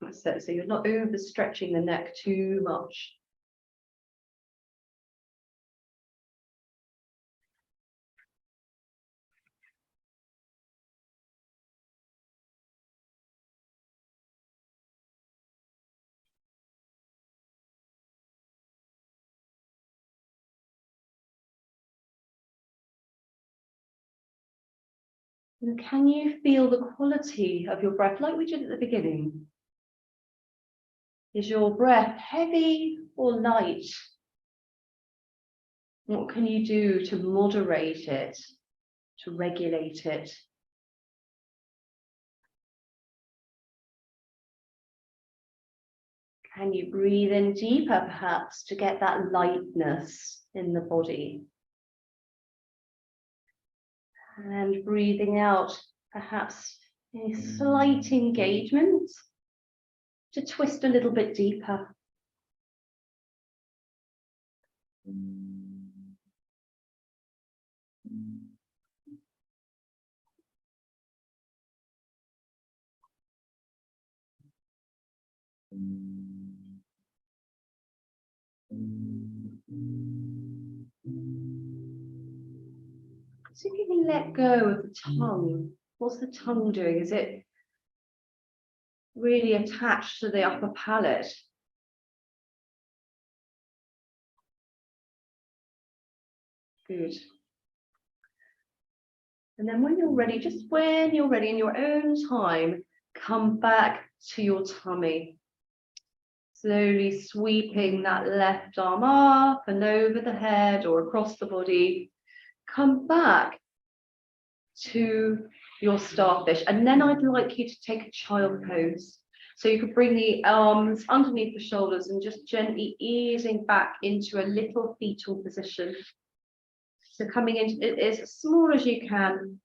That's it. So you're not overstretching the neck too much. And can you feel the quality of your breath like we did at the beginning? Is your breath heavy or light? What can you do to moderate it, to regulate it? Can you breathe in deeper, perhaps, to get that lightness in the body? And breathing out, perhaps a slight engagement to twist a little bit deeper. So if you can let go of the tongue, what's the tongue doing? Is it really attached to the upper palate? Good. And then when you're ready, just when you're ready in your own time, come back to your tummy. Slowly sweeping that left arm up and over the head or across the body. Come back to your starfish. And then I'd like you to take a child pose. So you could bring the arms underneath the shoulders and just gently easing back into a little fetal position. So coming in as small as you can.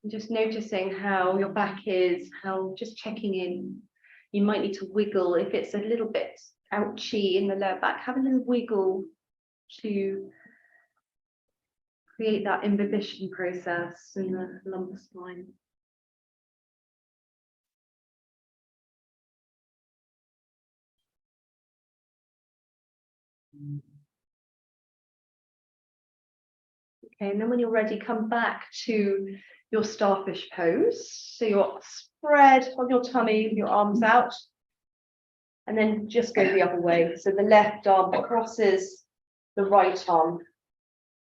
And just noticing how your back is, how just checking in. You might need to wiggle if it's a little bit ouchy in the lower back. Have a little wiggle to create that imbibition process in the lumbar spine. Okay, and then when you're ready, come back to your starfish pose. So you're spread on your tummy, your arms out, and then just go the other way. So the left arm crosses the right arm.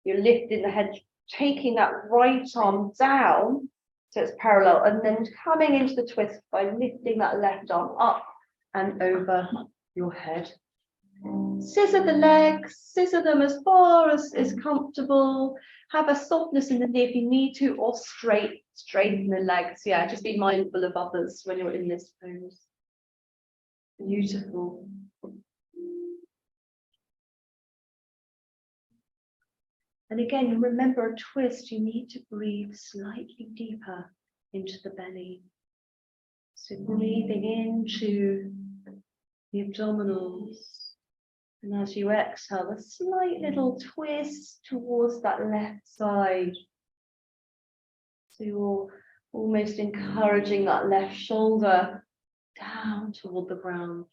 You're lifting the head, taking that right arm down so it's parallel, and then coming into the twist by lifting that left arm up and over your head. Scissor the legs, scissor them as far as is comfortable. Have a softness in the knee if you need to, or straighten the legs. Yeah, just be mindful of others when you're in this pose. Beautiful. And again, remember a twist, you need to breathe slightly deeper into the belly. So breathing into the abdominals. And as you exhale, a slight little twist towards that left side. So you're almost encouraging that left shoulder down toward the ground.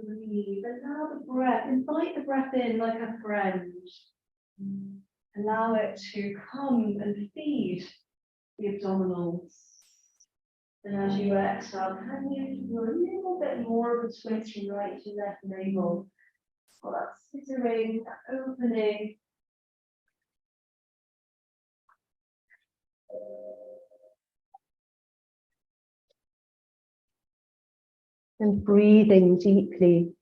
Breathe, allow the breath, invite the breath in like a friend. Allow it to come and feed the abdominals. And as you exhale, can you do a little bit more of a twist from right to left navel? For that scissoring, that opening. And breathing deeply.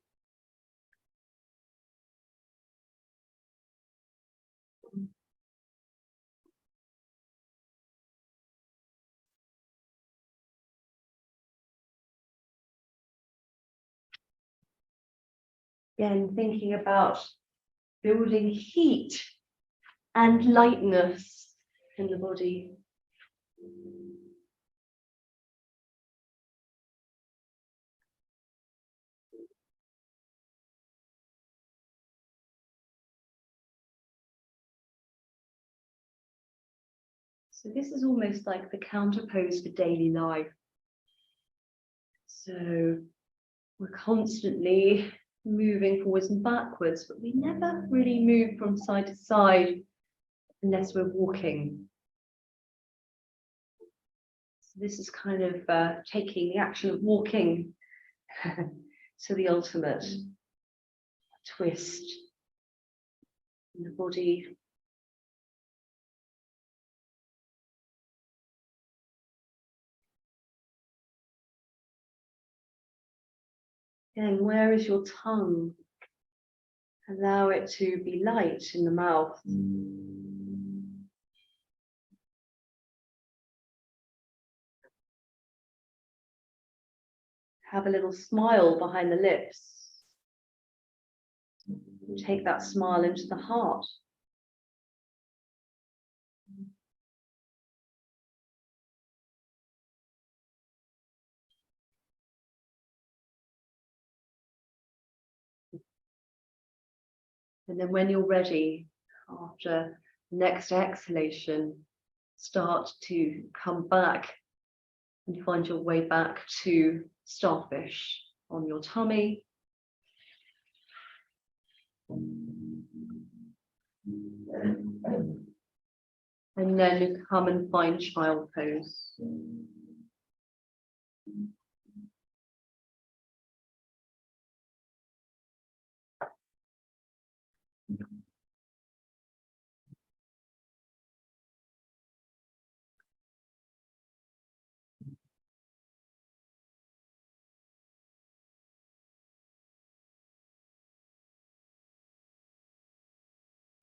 Again, thinking about building heat and lightness in the body. So this is almost like the counterpose for daily life. So we're constantly moving forwards and backwards, but we never really move from side to side unless we're walking. So this is kind of taking the action of walking to the ultimate twist in the body. Again, where is your tongue? Allow it to be light in the mouth. Have a little smile behind the lips. Take that smile into the heart. And then when you're ready, after the next exhalation, start to come back and find your way back to starfish on your tummy. And then come and find child pose.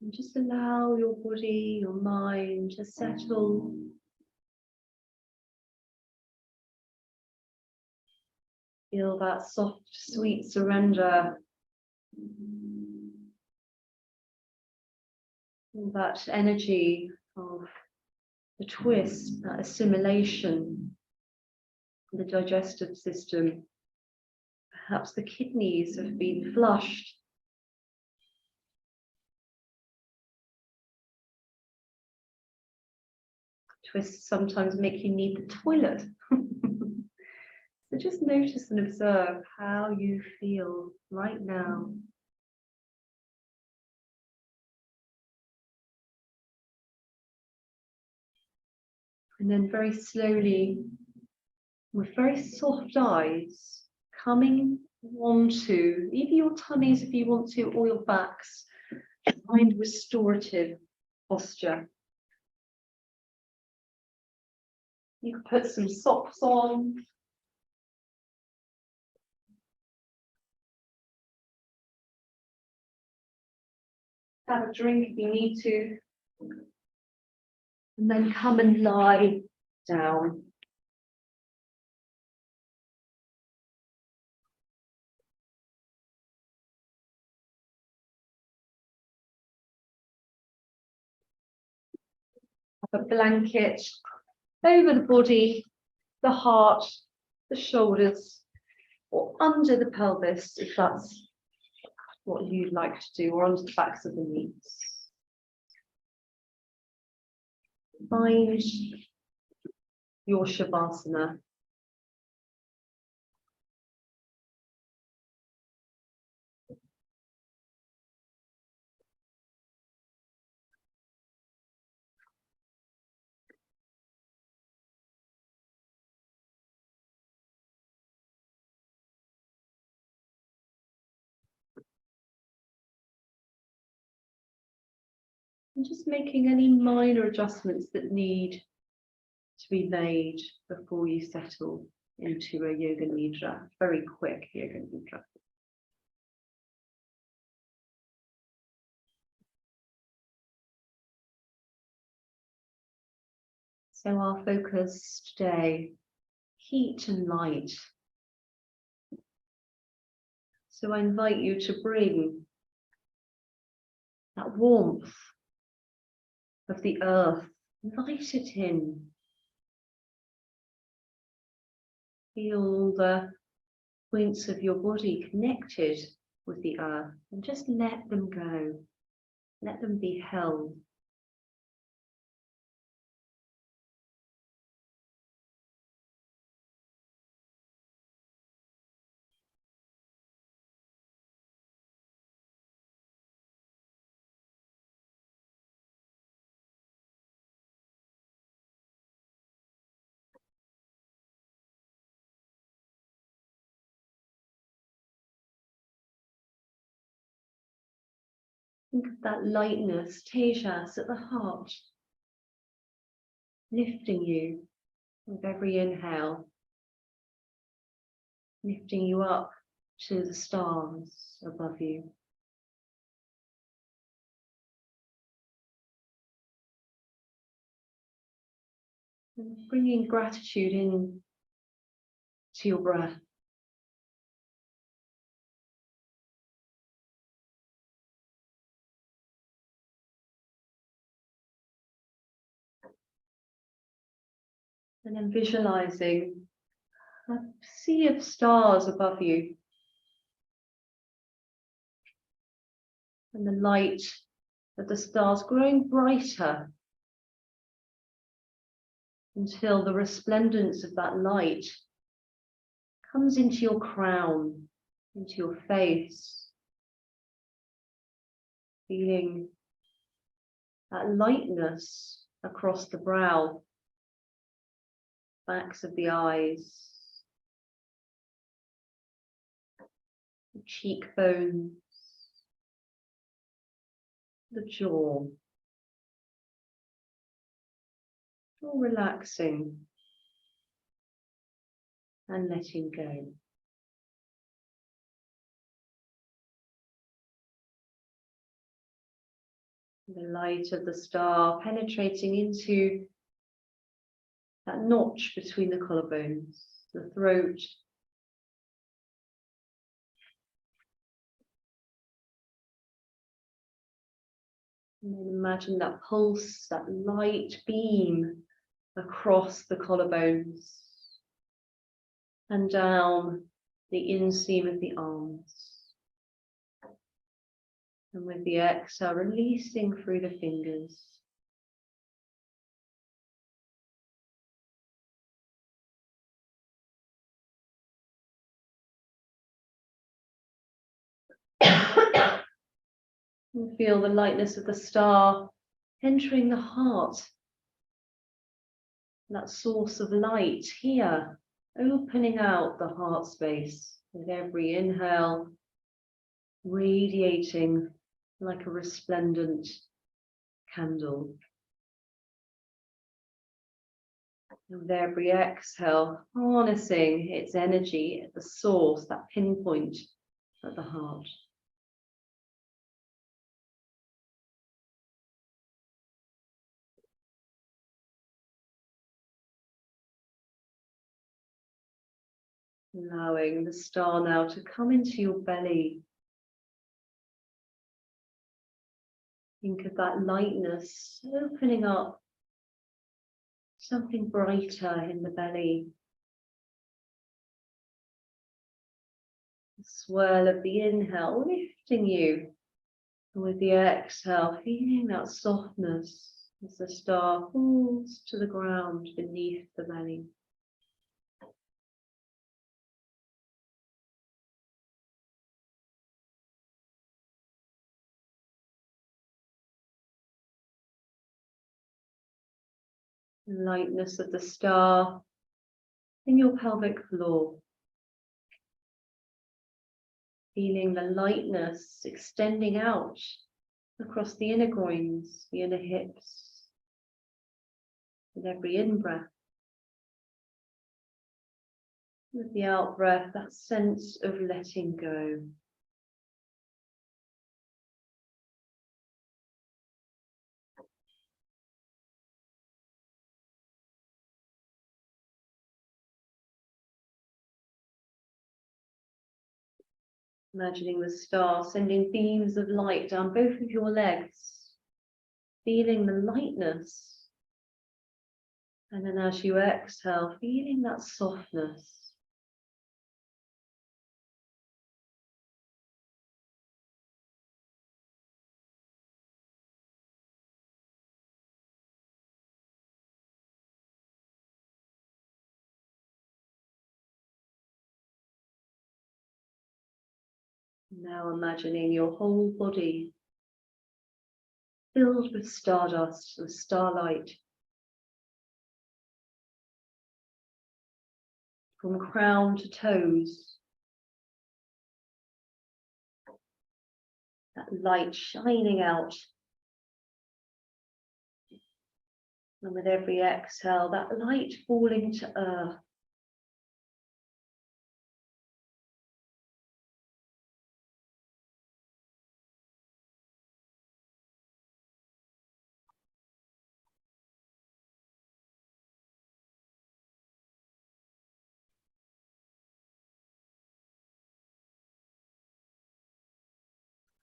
And just allow your body, your mind to settle. Feel that soft, sweet surrender. Feel that energy of the twist, that assimilation, the digestive system. Perhaps the kidneys have been flushed. Twists sometimes make you need the toilet. So just notice and observe how you feel right now. And then very slowly, with very soft eyes, coming onto either your tummies if you want to, or your backs, find restorative posture. You can put some socks on. Have a drink if you need to. And then come and lie down. Have a blanket over the body, the heart, the shoulders, or under the pelvis if that's what you'd like to do, or onto the backs of the knees. Find your Shavasana. And just making any minor adjustments that need to be made before you settle into a yoga nidra, very quick yoga nidra. So our focus today, heat and light. So I invite you to bring that warmth of the earth, invite it in. Feel the points of your body connected with the earth and just let them go. Let them be held. Think of that lightness, Tejas, at the heart, lifting you with every inhale, lifting you up to the stars above you. And bringing gratitude in to your breath. And then visualizing a sea of stars above you. And the light of the stars growing brighter until the resplendence of that light comes into your crown, into your face, feeling that lightness across the brow, backs of the eyes, the cheekbones, the jaw, all relaxing and letting go. The light of the star penetrating into that notch between the collarbones, the throat, and then imagine that pulse, that light beam across the collarbones and down the inseam of the arms. And with the exhale, releasing through the fingers. And feel the lightness of the star entering the heart. That source of light here, opening out the heart space with every inhale, radiating like a resplendent candle. And with every exhale, harnessing its energy at the source, that pinpoint at the heart. Allowing the star now to come into your belly. Think of that lightness opening up something brighter in the belly. The swirl of the inhale lifting you. And with the exhale, feeling that softness as the star falls to the ground beneath the belly. The lightness of the star in your pelvic floor. Feeling the lightness extending out across the inner groins, the inner hips, with every in-breath. With the out-breath, that sense of letting go. Imagining the star sending beams of light down both of your legs, feeling the lightness. And then as you exhale, feeling that softness. Now imagining your whole body filled with stardust, with starlight. From crown to toes. That light shining out. And with every exhale, that light falling to earth.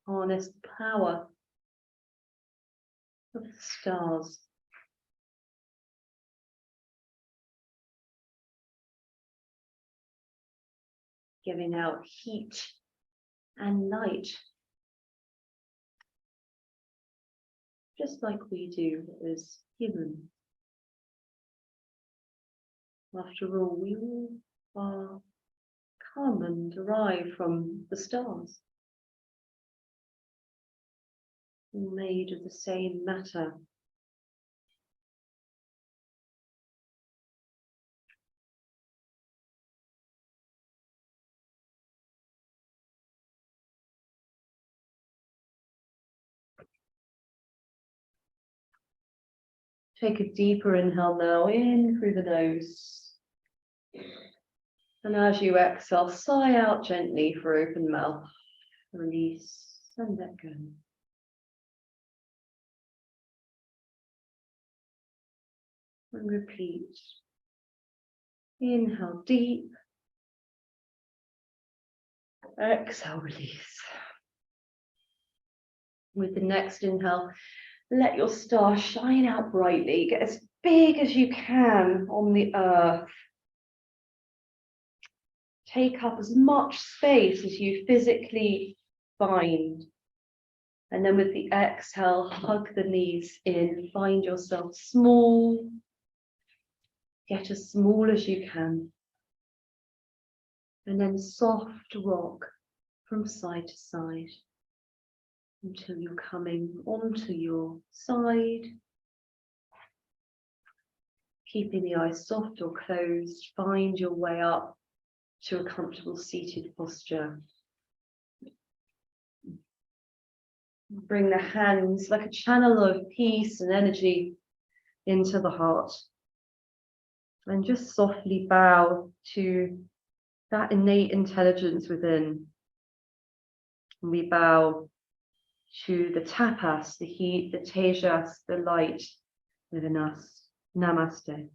Harness the power of the stars. Giving out heat and light just like we do as humans. After all, we all are come and derived from the stars, all made of the same matter. Take a deeper inhale now, in through the nose. And as you exhale, sigh out gently for open mouth. Release and let go. And repeat. Inhale deep. Exhale, release. With the next inhale, let your star shine out brightly. Get as big as you can on the earth. Take up as much space as you physically find. And then with the exhale, hug the knees in. Find yourself small. Get as small as you can. And then soft rock from side to side until you're coming onto your side. Keeping the eyes soft or closed, find your way up to a comfortable seated posture. Bring the hands like a channel of peace and energy into the heart. And just softly bow to that innate intelligence within. And we bow to the tapas, the heat, the tejas, the light within us. Namaste.